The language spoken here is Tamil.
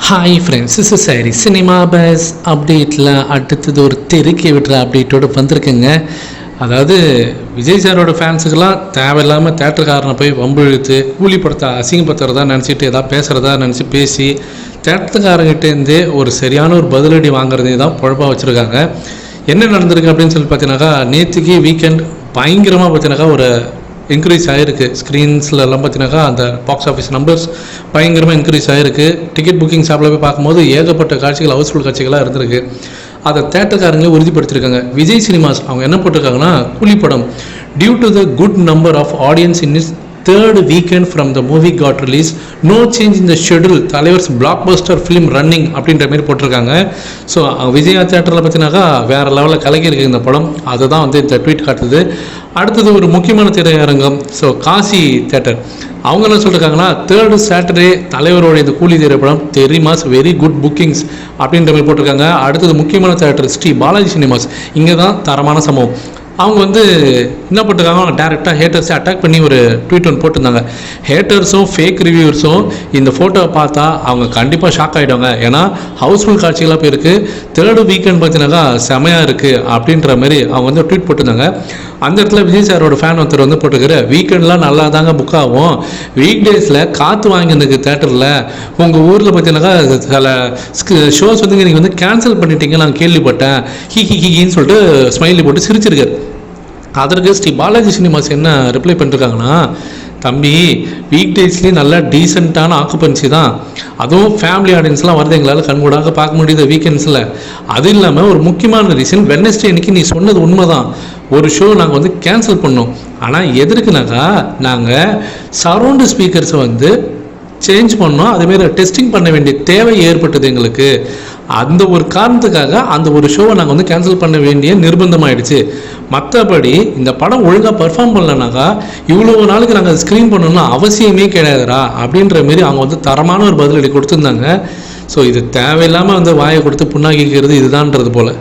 Hi friends, is sorry cinema bus அப்டேட்டில் அடுத்தது ஒரு தெருக்கி விட்டுற அப்டேட்டோடு வந்திருக்குங்க. அதாவது விஜய் சாரோட ஃபேன்ஸுக்கெல்லாம் தேவையில்லாமல் தேட்டருக்காரனை போய் வம்பு இழுத்து கூலி படத்தை அசிங்கப்படுத்துறதா நினச்சிட்டு எதாவது பேசுகிறதா நினச்சி பேசி தேட்டருக்காரங்கிட்டேருந்தே ஒரு சரியான ஒரு பதிலடி வாங்குறதே தான் பொழப்பாக வச்சுருக்காங்க. என்ன நடந்திருக்கு அப்படின்னு சொல்லி பார்த்தீங்கன்னாக்கா, நேற்றுக்கு வீக்கெண்ட் பயங்கரமாக பார்த்தீங்கன்னாக்கா ஒரு இன்க்ரீஸ் ஆகிருக்கு. ஸ்க்ரீன்ஸ்லலாம் பார்த்தீங்கன்னாக்கா அந்த பாக்ஸ் ஆஃபீஸ் நம்பர்ஸ் பயங்கரமாக இன்க்ரீஸ் ஆகிருக்கு. டிக்கெட் புக்கிங் ஷாப்பில் போய் பார்க்கும்போது ஏகப்பட்ட காட்சிகள், ஹவுஸ்ஃபுல் காட்சிகளாக இருந்திருக்கு. அதை தேட்டருக்காரங்களே உறுதிப்படுத்தியிருக்காங்க. விஜய் சினிமாஸ் அவங்க என்ன போட்டிருக்காங்கன்னா, கூலி படம் due to the good number of audience in is third weekend from the movie got released, no change in the schedule, தலைவர்ஸ் blockbuster film running அப்படின்ற மாதிரி போட்டிருக்காங்க. ஸோ விஜயா தேட்டரில் பார்த்தீங்கன்னாக்கா வேறு லெவலில் கலக்கியிருக்கு இந்த படம். அதை தான் வந்து இந்த ட்வீட் காட்டுது. அடுத்தது ஒரு முக்கியமான திரையரங்கம், ஸோ காசி தேட்டர் அவங்க என்ன சொல்லியிருக்காங்கன்னா, 3rd Saturday தலைவரோட இந்த கூலி திரைப்படம் தெரிமாஸ் வெரி குட் புக்கிங்ஸ் அப்படின்ற மாதிரி போட்டிருக்காங்க. அடுத்தது முக்கியமான தேட்டர் ஸ்ரீ பாலாஜி சினிமாஸ், இங்கே தான் தரமான சம்பவம். அவங்க வந்து என்ன போட்டிருக்காங்க, அவங்க டேரெக்டாக ஹேட்டர்ஸை அட்டாக் பண்ணி ஒரு ட்வீட் ஒன்று போட்டிருந்தாங்க. ஹேட்டர்ஸும் ஃபேக் ரிவ்யூவர்ஸும் இந்த ஃபோட்டோவை பார்த்தா அவங்க கண்டிப்பாக ஷாக் ஆகிடுவாங்க. ஏன்னா ஹவுஸ்ஃபுல் காட்சிகளாக போயிருக்கு, 3rd வீக்கெண்ட் பார்த்தீங்கன்னாக்கா செமையாக இருக்குது அப்படின்ற மாதிரி அவங்க வந்து ட்வீட் போட்டிருந்தாங்க. அந்த இடத்துல விஜய் சாரோட ஃபேன் ஒருத்தர் வந்து போட்டுக்கிற, வீக்கெண்ட்லாம் நல்லா தாங்க புக் ஆகும், வீக் டேஸில் காற்று வாங்கினதுக்கு தேட்டரில் உங்கள் ஊரில் பார்த்தீங்கன்னாக்கா சில ஷோஸ் வந்து நீங்கள் வந்து கேன்சல் பண்ணிட்டீங்க நான் கேள்விப்பட்டேன், ஹின்னு சொல்லிட்டு ஸ்மைலி போட்டு சிரிச்சிருக்காரு. அதற்கு ஸ்ரீ பாலாஜி சினிமாஸ் என்ன ரிப்ளை பண்ணிருக்காங்கன்னா, தம்பி வீக் டேஸ்லேயும் நல்லா டீசெண்டான ஆக்குபன்சி தான், அதுவும் ஃபேமிலி ஆடியன்ஸ்லாம் வருது எங்களால் கண்கூடாக பார்க்க முடியுது வீக்கெண்ட்ஸில். அது இல்லாமல் ஒரு முக்கியமான ரீசன், வெட்னஸ்டே அன்றைக்கி நீ சொன்னது உண்மை தான், ஒரு ஷோ நாங்கள் வந்து கேன்சல் பண்ணோம். ஆனால் எதற்குனாக்கா நாங்கள் சரௌண்டு ஸ்பீக்கர்ஸை வந்து சேஞ்ச் பண்ணோம், அதேமாரி டெஸ்டிங் பண்ண வேண்டிய தேவை ஏற்பட்டது எங்களுக்கு. அந்த ஒரு காரணத்துக்காக அந்த ஒரு ஷோவை நாங்கள் வந்து கேன்சல் பண்ண வேண்டிய நிர்பந்தமாயிடுச்சு. மற்றபடி இந்த படம் ஒழுங்காக பர்ஃபார்ம் பண்ணலனாக்கா இவ்வளோ நாளுக்கு நாங்கள் ஸ்க்ரீன் பண்ணணும்னு அவசியமே கிடையாதுரா அப்படின்ற மாரி அவங்க வந்து தரமான ஒரு பதிலடி கொடுத்துருந்தாங்க. ஸோ இது தேவையில்லாமல் வந்து வாயை கொடுத்து புண்ணாக்கிக்கிறது இதுதான்றது போல்.